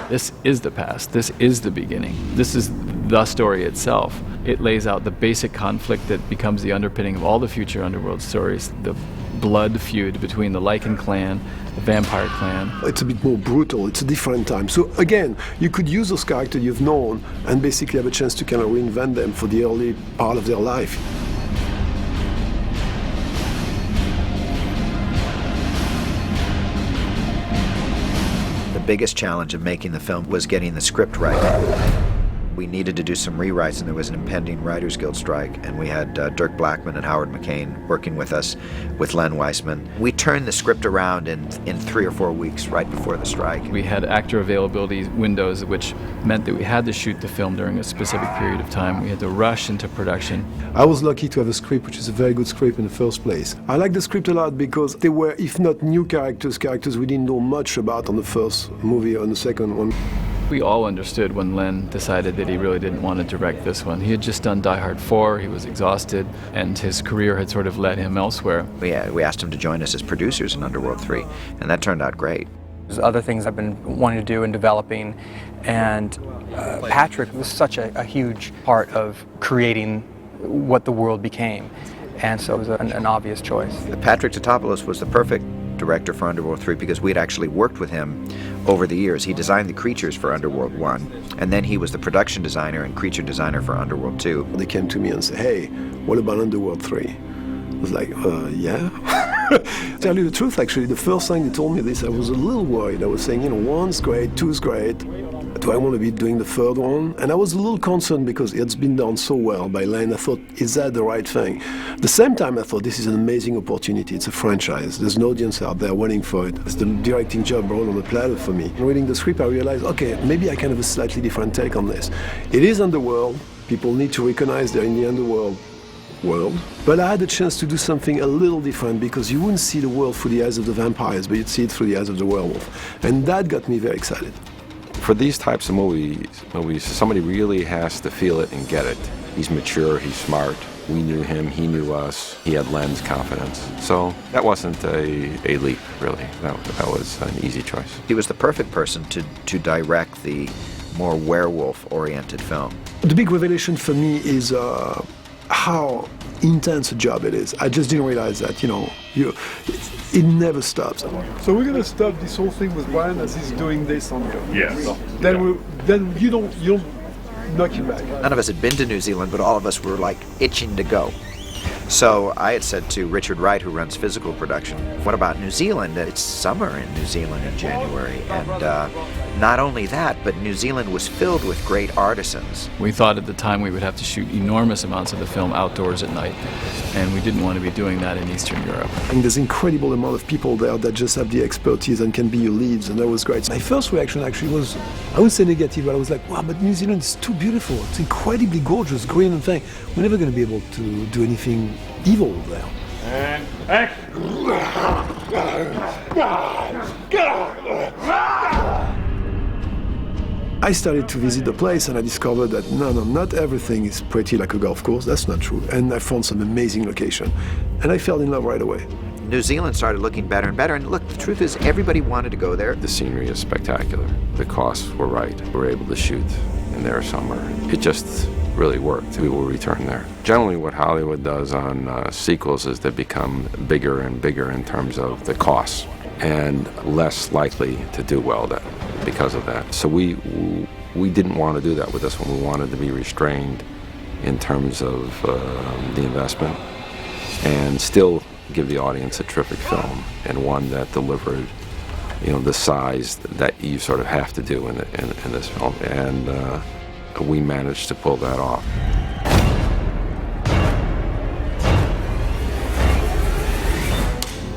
This is the past. This is the beginning. This is the story itself. It lays out the basic conflict that becomes the underpinning of all the future Underworld stories, the blood feud between the Lycan clan, the vampire clan. It's a bit more brutal, it's a different time. So again, you could use those characters you've known and basically have a chance to kind of reinvent them for the early part of their life. The biggest challenge of making the film was getting the script right. We needed to do some rewrites, and there was an impending Writers Guild strike, and we had Dirk Blackman and Howard McCain working with us, with Len Weissman. We turned the script around in 3 or 4 weeks right before the strike. We had actor availability windows, which meant that we had to shoot the film during a specific period of time. We had to rush into production. I was lucky to have a script which is a very good script in the first place. I like the script a lot because they were, if not new characters we didn't know much about on the first movie or on the second one. We all understood when Len decided that he really didn't want to direct this one. He had just done Die Hard 4, he was exhausted, and his career had sort of led him elsewhere. We asked him to join us as producers in Underworld 3, and that turned out great. There's other things I've been wanting to do and developing, and Patrick was such a huge part of creating what the world became, and so it was an obvious choice. Patrick Tatopoulos was the perfect director for Underworld 3 because we had actually worked with him over the years. He designed the creatures for Underworld 1, and then he was the production designer and creature designer for Underworld 2. They came to me and said, hey, what about Underworld 3? I was like, yeah? Tell you the truth, actually, the first time they told me this, I was a little worried. I was saying, 1's great, 2's great. Do I want to be doing the third one? And I was a little concerned because it's been done so well by Len. I thought, is that the right thing? At the same time, I thought this is an amazing opportunity. It's a franchise. There's an audience out there waiting for it. It's the directing job brought on the platter for me. Reading the script, I realized, okay, maybe I can have a slightly different take on this. It is Underworld. People need to recognize they're in the Underworld world. But I had a chance to do something a little different because you wouldn't see the world through the eyes of the vampires, but you'd see it through the eyes of the werewolf. And that got me very excited. For these types of movies, somebody really has to feel it and get it. He's mature, he's smart. We knew him, he knew us. He had Len's confidence. So that wasn't a leap, really. That was an easy choice. He was the perfect person to direct the more werewolf-oriented film. The big revelation for me is how intense a job it is. I just didn't realize that, it never stops. So we're gonna stop this whole thing with Brian as he's doing this on you. Yes. So then you don't knock him back. None of us had been to New Zealand, but all of us were like itching to go. So I had said to Richard Wright, who runs physical production, what about New Zealand? It's summer in New Zealand in January. And not only that, but New Zealand was filled with great artisans. We thought at the time we would have to shoot enormous amounts of the film outdoors at night, and we didn't want to be doing that in Eastern Europe. And there's an incredible amount of people there that just have the expertise and can be your leads, and that was great. My first reaction actually was, I would say negative, but I was like, wow, but New Zealand is too beautiful. It's incredibly gorgeous, green and thing. We're never going to be able to do anything evil there. And action! I started to visit the place and I discovered that not everything is pretty like a golf course. That's not true. And I found some amazing location. And I fell in love right away. New Zealand started looking better and better. And look, the truth is everybody wanted to go there. The scenery is spectacular. The costs were right. We were able to shoot in their summer. It just really worked. We will return there. Generally what Hollywood does on sequels is they become bigger and bigger in terms of the costs and less likely to do well because of that. So we didn't want to do that with this one. We wanted to be restrained in terms of the investment and still give the audience a terrific film and one that delivered the size that you sort of have to do in this film. And we managed to pull that off.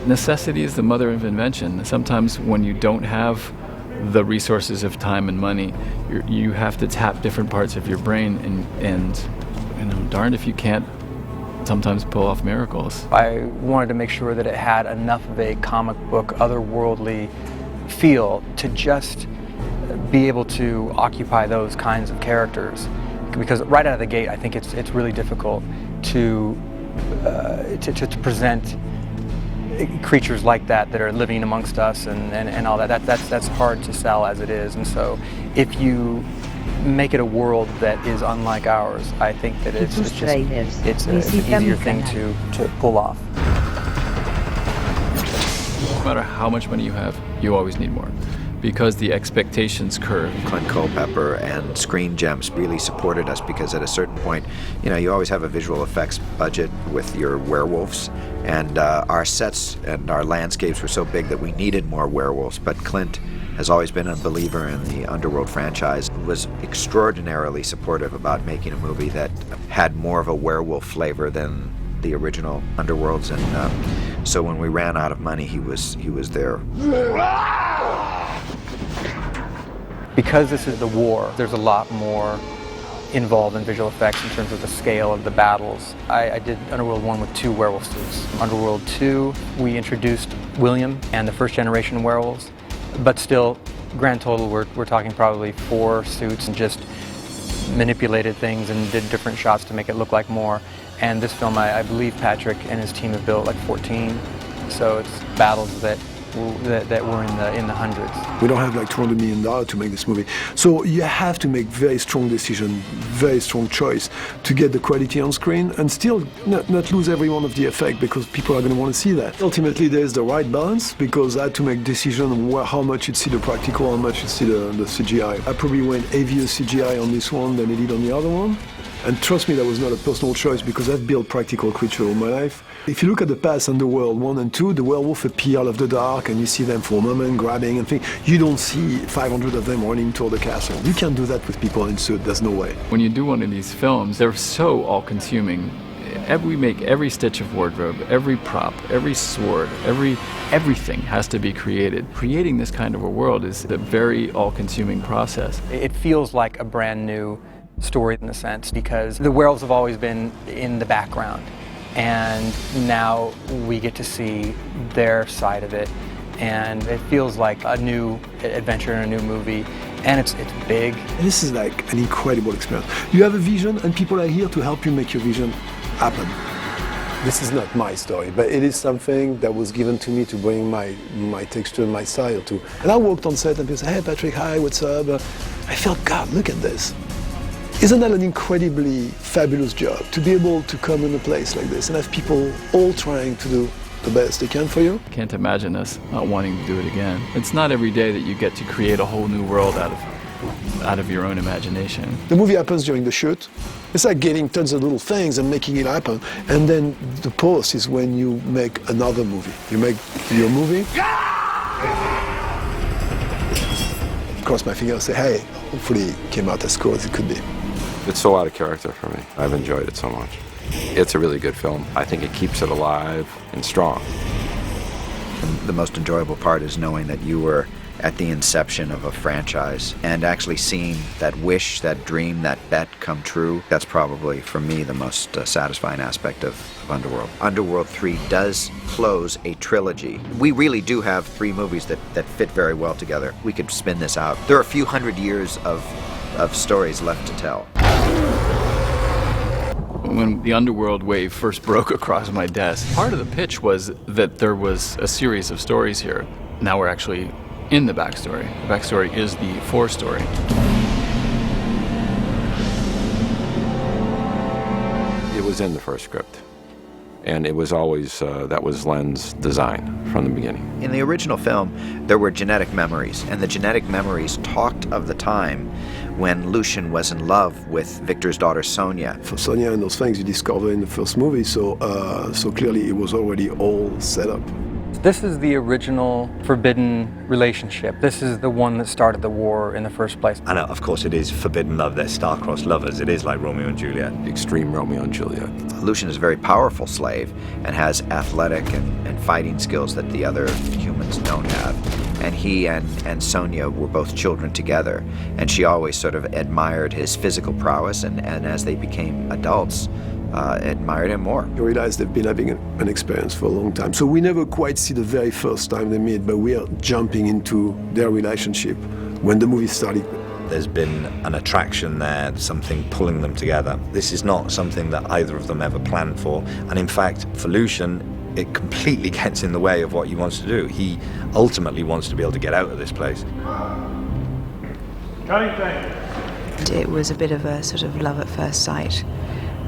Necessity is the mother of invention. Sometimes when you don't have the resources of time and money, you have to tap different parts of your brain, and darned if you can't sometimes pull off miracles. I wanted to make sure that it had enough of a comic book, otherworldly feel to just be able to occupy those kinds of characters. Because right out of the gate, I think it's really difficult to present creatures like that are living amongst us and all that. That's hard to sell as it is. And so if you make it a world that is unlike ours, I think that it's an easier thing to pull off. No matter how much money you have, you always need more, because the expectations curve. Clint Culpepper and Screen Gems really supported us, because at a certain point, you always have a visual effects budget with your werewolves, and our sets and our landscapes were so big that we needed more werewolves. But Clint has always been a believer in the Underworld franchise, was extraordinarily supportive about making a movie that had more of a werewolf flavor than the original Underworlds, and so when we ran out of money, he was there. Because this is the war, there's a lot more involved in visual effects in terms of the scale of the battles. I did Underworld 1 with 2 werewolf suits. Underworld 2, we introduced William and the first generation werewolves, but still, grand total, we're talking probably 4 suits, and just manipulated things and did different shots to make it look like more. And this film, I believe Patrick and his team have built like 14, so it's battles that were in the hundreds. We don't have like $200 million to make this movie, so you have to make very strong decision, very strong choice to get the quality on screen and still not lose every one of the effect, because people are going to want to see that. Ultimately, there's the right balance, because I had to make decision how much you'd see the practical, how much you'd see the CGI. I probably went heavier CGI on this one than I did on the other one. And trust me, that was not a personal choice, because I've built practical creatures all my life. If you look at the past Underworld 1 and 2, the werewolf appear out of the dark and you see them for a moment grabbing and things. You don't see 500 of them running toward the castle. You can't do that with people in suit, there's no way. When you do one of these films, they're so all-consuming. We make every stitch of wardrobe, every prop, every sword, everything has to be created. Creating this kind of a world is a very all-consuming process. It feels like a brand new story in a sense, because the werewolves have always been in the background, and now we get to see their side of it, and it feels like a new adventure in a new movie, and it's big. This is like an incredible experience. You have a vision, and people are here to help you make your vision happen. This is not my story, but it is something that was given to me to bring my texture and my style to. And I walked on set and people said, "Hey Patrick, hi, what's up?" I felt, God, look at this. Isn't that an incredibly fabulous job, to be able to come in a place like this and have people all trying to do the best they can for you? Can't imagine us not wanting to do it again. It's not every day that you get to create a whole new world out of your own imagination. The movie happens during the shoot. It's like getting tons of little things and making it happen. And then the post is when you make another movie. You make your movie. Cross my fingers and say, hey, hopefully it came out as cool as it could be. It's so out of character for me. I've enjoyed it so much. It's a really good film. I think it keeps it alive and strong. And the most enjoyable part is knowing that you were at the inception of a franchise and actually seeing that wish, that dream, that bet come true. That's probably, for me, the most satisfying aspect of Underworld. Underworld 3 does close a trilogy. We really do have 3 movies that fit very well together. We could spin this out. There are a few hundred years of stories left to tell. When the Underworld wave first broke across my desk, part of the pitch was that there was a series of stories here. Now we're actually in the backstory. The backstory is the forestory. It was in the first script, and it was always, that was Len's design from the beginning. In the original film, there were genetic memories, and the genetic memories talked of the time when Lucian was in love with Victor's daughter Sonia. For Sonia and those things you discover in the first movie, so clearly it was already all set up. This is the original forbidden relationship. This is the one that started the war in the first place. And of course it is forbidden love. They're star-crossed lovers. It is like Romeo and Juliet. Extreme Romeo and Juliet. Lucian is a very powerful slave and has athletic and fighting skills that the other humans don't have. And he and Sonia were both children together, and she always sort of admired his physical prowess, and as they became adults, admired him more. You realize they've been having an experience for a long time. So we never quite see the very first time they meet, but we are jumping into their relationship when the movie started. There's been an attraction there, something pulling them together. This is not something that either of them ever planned for. And in fact, for Lucian, it completely gets in the way of what he wants to do. He ultimately wants to be able to get out of this place. It was a bit of a sort of love at first sight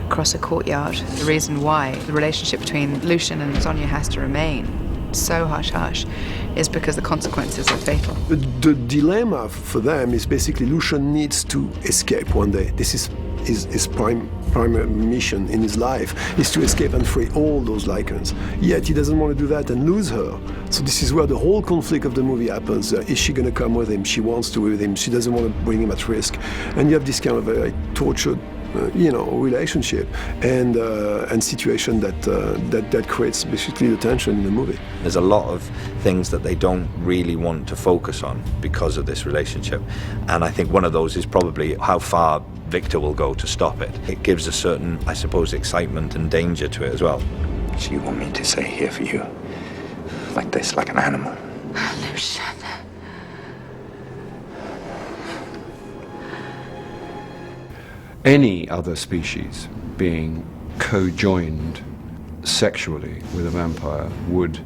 across a courtyard. The reason why the relationship between Lucian and Sonia has to remain so hush-hush is because the consequences are fatal. The dilemma for them is basically Lucian needs to escape one day. This is his primary mission in his life, is to escape and free all those Lycans. Yet he doesn't want to do that and lose her. So this is where the whole conflict of the movie happens. Is she going to come with him? She wants to be with him. She doesn't want to bring him at risk. And you have this kind of very tortured relationship and situation that creates basically the tension in the movie. There's a lot of things that they don't really want to focus on because of this relationship. And I think one of those is probably how far Victor will go to stop it. It gives a certain, I suppose, excitement and danger to it as well. So you want me to stay here for you? Like this, like an animal? Lucian. Any other species being co-joined sexually with a vampire would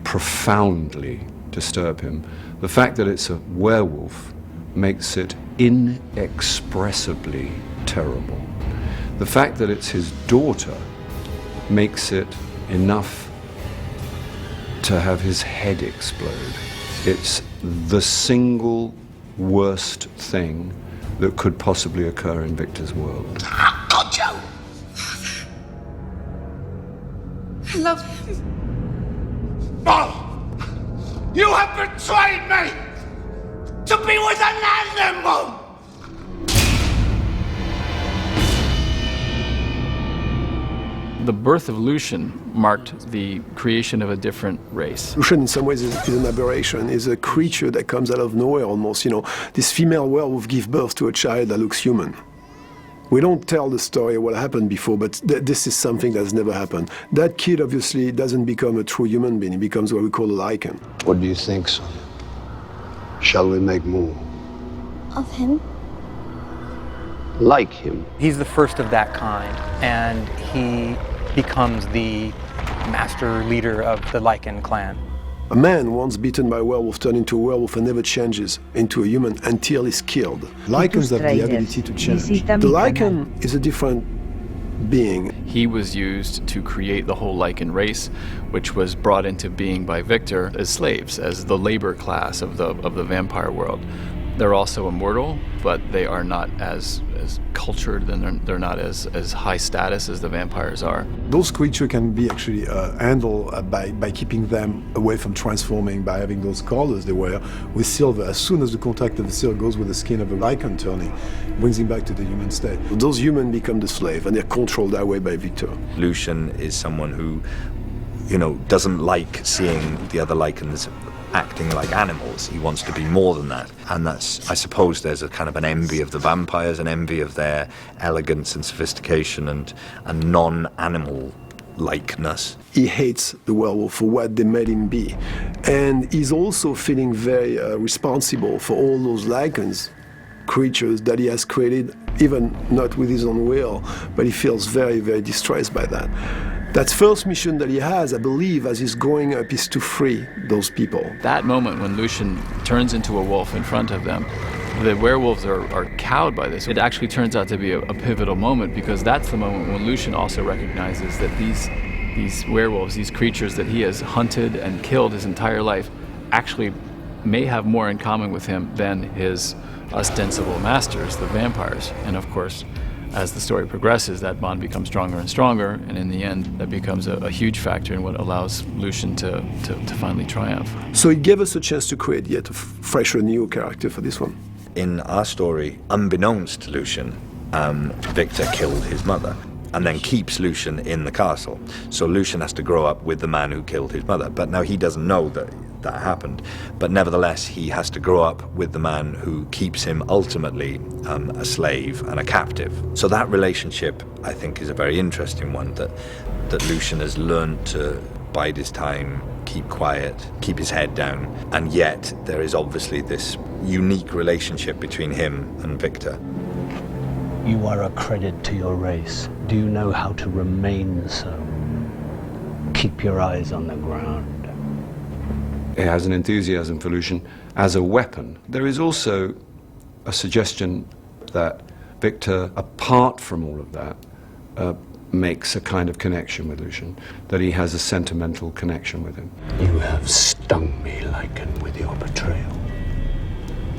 profoundly disturb him. The fact that it's a werewolf makes it inexpressibly terrible. The fact that it's his daughter makes it enough to have his head explode. It's the single worst thing that could possibly occur in Victor's world. I got you! I love him. Oh! You have betrayed me! To be with an animal! The birth of Lucian marked the creation of a different race. Lucian in some ways is an aberration, is a creature that comes out of nowhere almost. This female werewolf gives birth to a child that looks human. We don't tell the story of what happened before, but this is something that's never happened. That kid obviously doesn't become a true human being, he becomes what we call a Lycan. What do you think, Sonia? Shall we make more? Of him? Like him? He's the first of that kind, and he becomes the master leader of the Lycan clan. A man once bitten by a werewolf turned into a werewolf and never changes into a human until he's killed. Lycans have the ability to change. The Lycan is a different being. He was used to create the whole Lycan race, which was brought into being by Victor as slaves, as the labor class of the vampire world. They're also immortal, but they are not as cultured, and they're not as high status as the vampires are. Those creatures can be actually handled by keeping them away from transforming, by having those colors they wear with silver. As soon as the contact of the silver goes with the skin of a Lycan turning, brings him back to the human state. Those humans become the slave, and they're controlled that way by Victor. Lucian is someone who, doesn't like seeing the other Lycans acting like animals. He wants to be more than that. And that's, I suppose, there's a kind of an envy of the vampires, an envy of their elegance and sophistication and non-animal likeness. He hates the werewolf for what they made him be. And he's also feeling very responsible for all those Lycans creatures that he has created, even not with his own will, but he feels very, very distressed by that. That first mission that he has, I believe, as he's growing up, is to free those people. That moment when Lucian turns into a wolf in front of them, the werewolves are cowed by this. It actually turns out to be a pivotal moment, because that's the moment when Lucian also recognizes that these werewolves, these creatures that he has hunted and killed his entire life, actually may have more in common with him than his ostensible masters, the vampires. And of course, as the story progresses, that bond becomes stronger and stronger, and in the end, that becomes a huge factor in what allows Lucian to finally triumph. So it gave us a chance to create yet a fresher, new character for this one. In our story, unbeknownst to Lucian, Victor killed his mother and then keeps Lucian in the castle. So Lucian has to grow up with the man who killed his mother. But now he doesn't know that happened. But nevertheless, he has to grow up with the man who keeps him ultimately a slave and a captive. So that relationship, I think, is a very interesting one, that Lucian has learned to bide his time, keep quiet, keep his head down, and yet there is obviously this unique relationship between him and Victor. You are a credit to your race. Do you know how to remain so? keep your eyes on the ground. It has an enthusiasm for Lucian as a weapon. There is also a suggestion that Victor, apart from all of that, makes a kind of connection with Lucian, that he has a sentimental connection with him. You have stung me, Lycan, with your betrayal.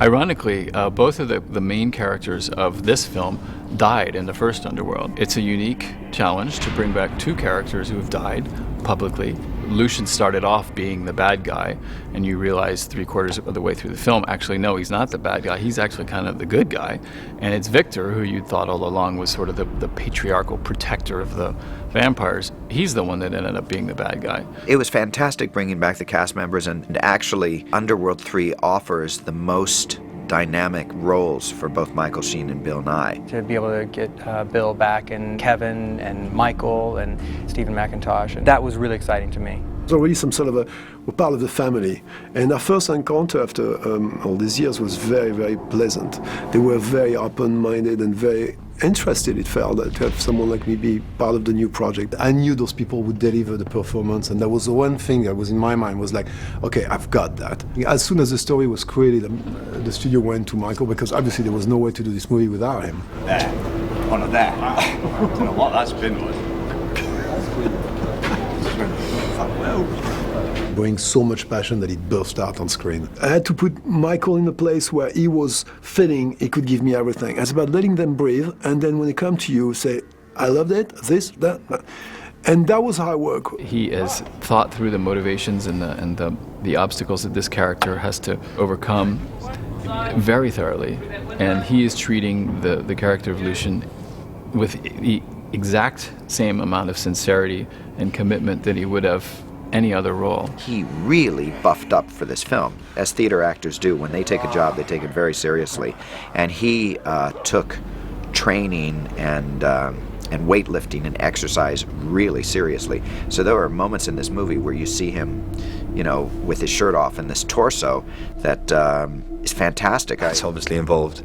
Ironically, both of the main characters of this film died in the first Underworld. It's a unique challenge to bring back two characters who have died publicly. Lucian started off being the bad guy, and you realize 3/4 of the way through the film, actually, no, he's not the bad guy. He's actually kind of the good guy. And it's Victor, who you thought all along was sort of the patriarchal protector of the vampires. He's the one that ended up being the bad guy. It was fantastic bringing back the cast members, and actually, Underworld 3 offers the most dynamic roles for both Michael Sheen and Bill Nye. To be able to get Bill back, and Kevin and Michael and Stephen McIntosh, and that was really exciting to me. There's already some sort of we're part of the family. And our first encounter after all these years was very, very pleasant. They were very open-minded and very interested, it felt, to have someone like me be part of the new project. I knew those people would deliver the performance, and that was the one thing that was in my mind, was like, okay, I've got that. As soon as the story was created, the studio went to Michael, because obviously there was no way to do this movie without him. There, one of there. I don't know what that's been like. Bring so much passion that it burst out on screen. I had to put Michael in a place where he was feeling he could give me everything. It's about letting them breathe, and then when they come to you, say, I loved it, this, that. And that was how I work. He has thought through the motivations and the obstacles that this character has to overcome very thoroughly. And he is treating the character of Lucian with the exact same amount of sincerity and commitment that he would have any other role. He really buffed up for this film, as theater actors do. When they take a job, they take it very seriously. And he took training and weightlifting and exercise really seriously. So there are moments in this movie where you see him, you know, with his shirt off and this torso that is fantastic. It's obviously involved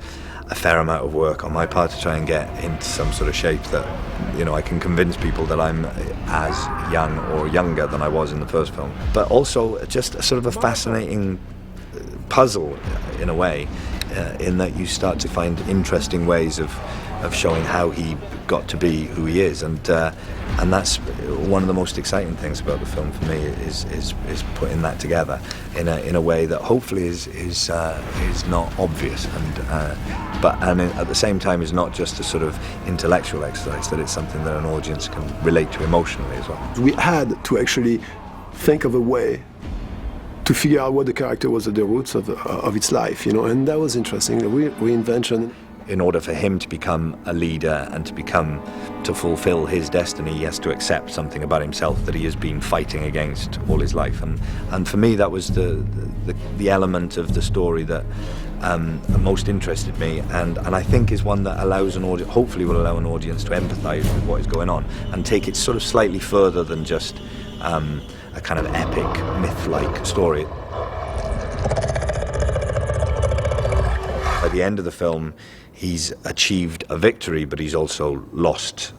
a fair amount of work on my part to try and get into some sort of shape that, you know, I can convince people that I'm as young or younger than I was in the first film. But also just a sort of a fascinating puzzle in a way, in that you start to find interesting ways of showing how he got to be who he is, and that's one of the most exciting things about the film for me, is putting that together in a way that hopefully is not obvious, and at the same time is not just a sort of intellectual exercise, that it's something that an audience can relate to emotionally as well. We had to actually think of a way to figure out what the character was at the roots of its life, you know, and that was interesting, the reinvention. In order for him to become a leader and to fulfill his destiny, he has to accept something about himself that he has been fighting against all his life. And for me, that was the element of the story that most interested me, and I think is one that allows an audience, hopefully will allow an audience to empathise with what is going on and take it sort of slightly further than just a kind of epic, myth-like story. At the end of the film, he's achieved a victory, but he's also lost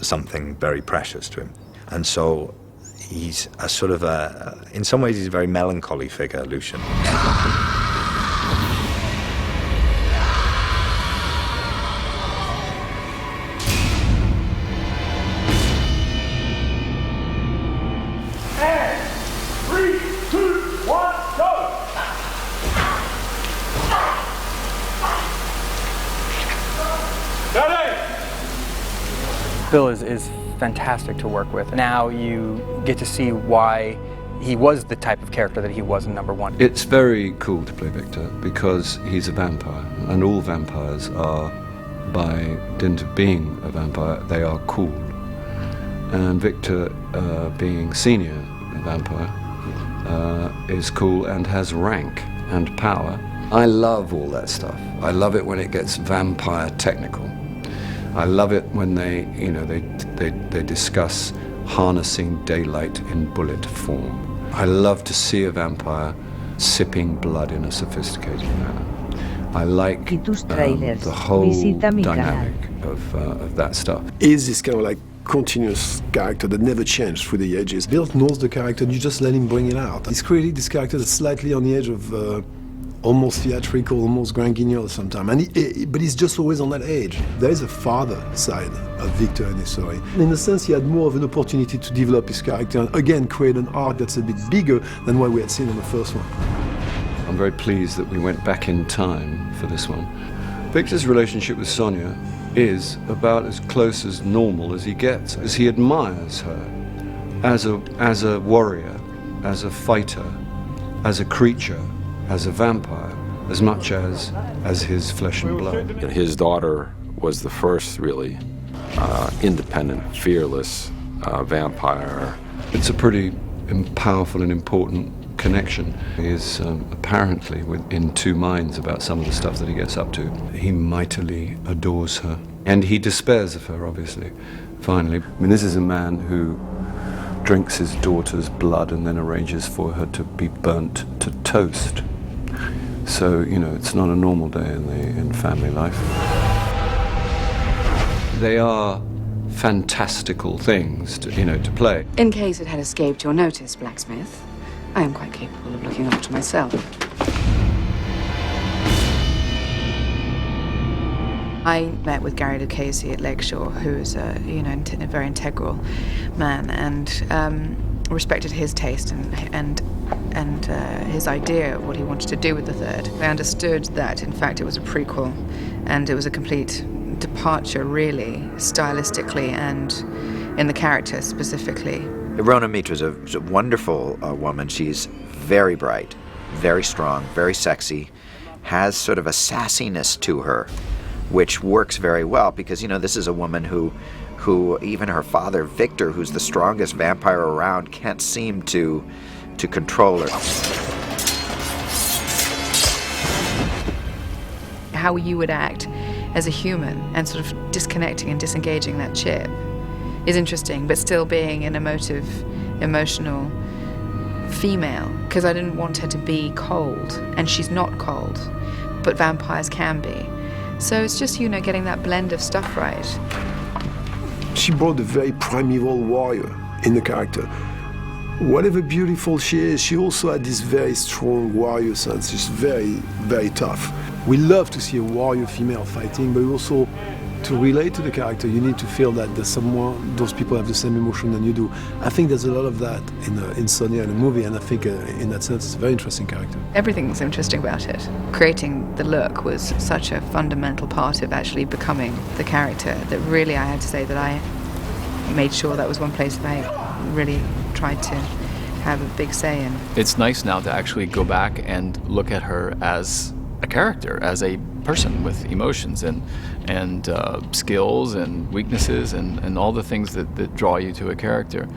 something very precious to him. And so he's a sort of in some ways, he's a very melancholy figure, Lucian. Bill is fantastic to work with. Now you get to see why he was the type of character that he was in number one. It's very cool to play Victor because he's a vampire, and all vampires are, by dint of being a vampire, they are cool. And Victor, being senior vampire, is cool and has rank and power. I love all that stuff. I love it when it gets vampire technical. I love it when they discuss harnessing daylight in bullet form. I love to see a vampire sipping blood in a sophisticated manner. I like the whole dynamic of that stuff. Is this kind of like continuous character that never changed through the ages. Bill knows the character and you just let him bring it out. He's created this character that's slightly on the edge of almost theatrical, almost grand guignol sometimes, but he's just always on that edge. There is a father side of Victor in this story. In a sense, he had more of an opportunity to develop his character and again create an arc that's a bit bigger than what we had seen in the first one. I'm very pleased that we went back in time for this one. Victor's relationship with Sonia is about as close as normal as he gets, as he admires her as a warrior, as a fighter, as a creature, as a vampire, as much as his flesh and blood. His daughter was the first really independent, fearless vampire. It's a pretty powerful and important connection. He is apparently in two minds about some of the stuff that he gets up to. He mightily adores her. And he despairs of her, obviously, finally. I mean, this is a man who drinks his daughter's blood and then arranges for her to be burnt to toast. So, you know, it's not a normal day in family life. They are fantastical things to play. In case it had escaped your notice, Blacksmith, I am quite capable of looking after myself. I met with Gary Lucchese at Lakeshore, who is a very integral man, and respected his taste and his idea of what he wanted to do with the third. I understood that, in fact, it was a prequel, and it was a complete departure, really, stylistically and in the character specifically. Rona Mitra's a wonderful woman. She's very bright, very strong, very sexy, has sort of a sassiness to her, which works very well because, you know, this is a woman who even her father, Victor, who's the strongest vampire around, can't seem to control her. How you would act as a human and sort of disconnecting and disengaging that chip is interesting, but still being an emotional female, because I didn't want her to be cold, and she's not cold, but vampires can be. So it's just, you know, getting that blend of stuff right. She brought a very primeval warrior in the character. Whatever beautiful she is, she also had this very strong warrior sense. She's very, very tough. We love to see a warrior female fighting, but also to relate to the character, you need to feel that there's someone, those people have the same emotion than you do. I think there's a lot of that in Sonia in the movie, and I think in that sense it's a very interesting character. Everything's interesting about it. Creating the look was such a fundamental part of actually becoming the character that really I had to say that I made sure that was one place that I really tried to have a big say in. It's nice now to actually go back and look at her as a character, as a person with emotions and skills and weaknesses and all the things that draw you to a character.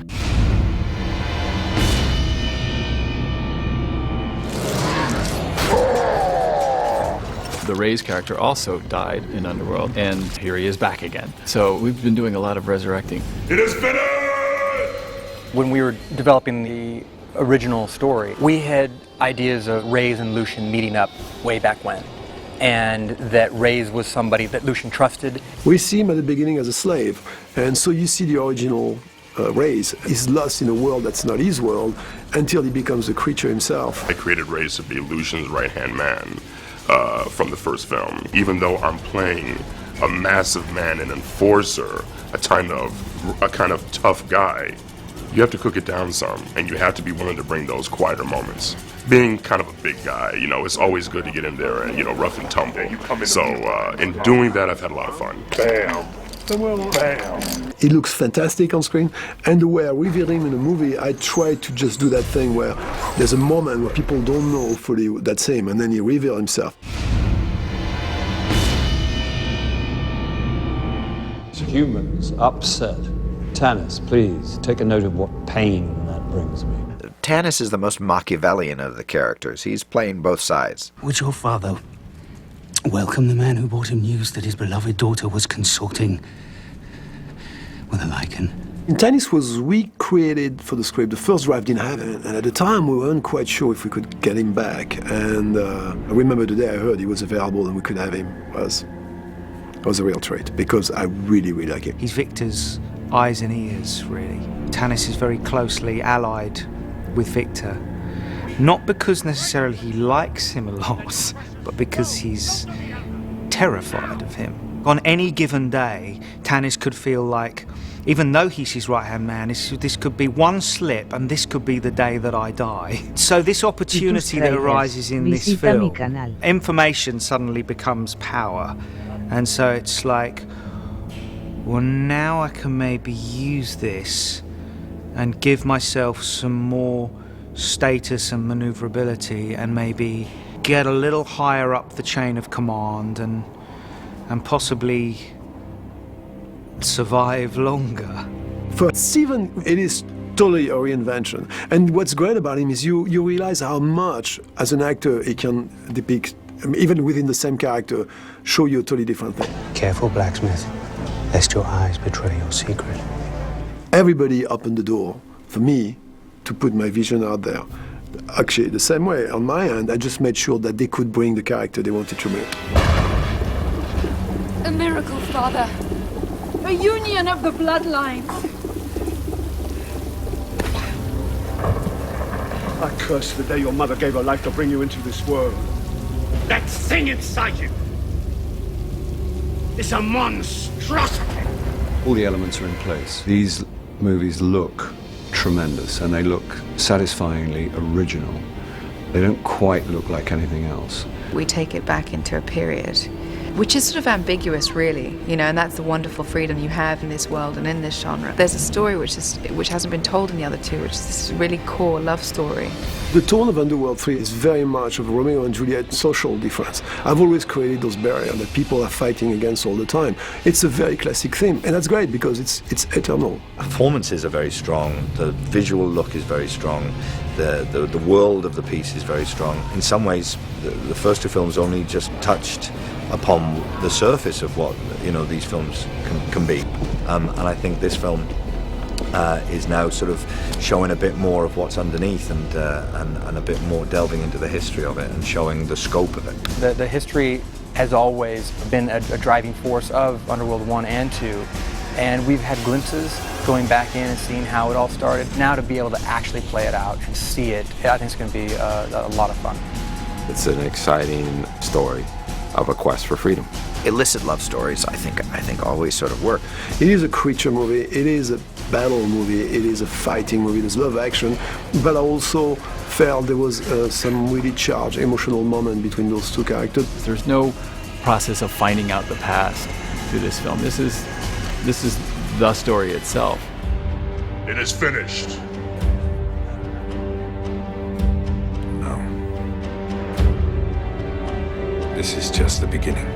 The Ray's character also died in Underworld, and here he is back again. So we've been doing a lot of resurrecting. It is finished! When we were developing the original story, we had ideas of Ray's and Lucian meeting up way back when, and that Ray's was somebody that Lucian trusted. We see him at the beginning as a slave, and so you see the original Ray's. He's lost in a world that's not his world until he becomes a creature himself. I created Ray's to be Lucian's right-hand man from the first film. Even though I'm playing a massive man, an enforcer, a kind of tough guy, you have to cook it down some, and you have to be willing to bring those quieter moments. Being kind of a big guy, you know, it's always good to get in there and, you know, rough and tumble. So in doing that, I've had a lot of fun. Bam. Bam. He looks fantastic on screen, and the way I reveal him in the movie, I try to just do that thing where there's a moment where people don't know fully that's him, and then he reveals himself. Humans upset. Tanis, please, take a note of what pain that brings me. Tanis is the most Machiavellian of the characters. He's playing both sides. Would your father welcome the man who brought him news that his beloved daughter was consorting with a Lycan? Tanis was recreated for the script. The first draft didn't have it, and at the time we weren't quite sure if we could get him back. And I remember the day I heard he was available and we could have him. It was a real treat, because I really, really like him. He's Victor's eyes and ears, really. Tanis is very closely allied with Victor, not because necessarily he likes him a lot, but because he's terrified of him. On any given day, Tanis could feel like, even though he's his right-hand man, this could be one slip and this could be the day that I die. So this opportunity that arises in this film, information suddenly becomes power. And so it's like, well, now I can maybe use this and give myself some more status and maneuverability and maybe get a little higher up the chain of command and possibly survive longer. For Steven, it is totally a reinvention. And what's great about him is you realize how much, as an actor, he can depict, even within the same character, show you a totally different thing. Careful, blacksmith, lest your eyes betray your secret. Everybody opened the door for me to put my vision out there. Actually, the same way, on my end, I just made sure that they could bring the character they wanted to bring. A miracle, Father. A union of the bloodlines. I curse the day your mother gave her life to bring you into this world. That thing inside you is a monstrosity. All the elements are in place. These movies look tremendous and they look satisfyingly original. They don't quite look like anything else. We take it back into a period which is sort of ambiguous, really, you know, and that's the wonderful freedom you have in this world and in this genre. There's a story which hasn't been told in the other two, which is this really core love story. The tone of Underworld 3 is very much of Romeo and Juliet social difference. I've always created those barriers that people are fighting against all the time. It's a very classic theme, and that's great because it's eternal. Performances are very strong, the visual look is very strong, the world of the piece is very strong. In some ways, the first two films only just touched upon the surface of what, you know, these films can be. And I think this film is now sort of showing a bit more of what's underneath and a bit more delving into the history of it and showing the scope of it. The history has always been a driving force of Underworld 1 and 2, and we've had glimpses going back in and seeing how it all started. Now to be able to actually play it out and see it, I think it's going to be a lot of fun. It's an exciting story of a quest for freedom. Illicit love stories, I think always sort of work. It is a creature movie, it is a battle movie, it is a fighting movie, there's a lot of action, but I also felt there was some really charged emotional moment between those two characters. There's no process of finding out the past through this film. This is the story itself. It is finished. No. This is just the beginning.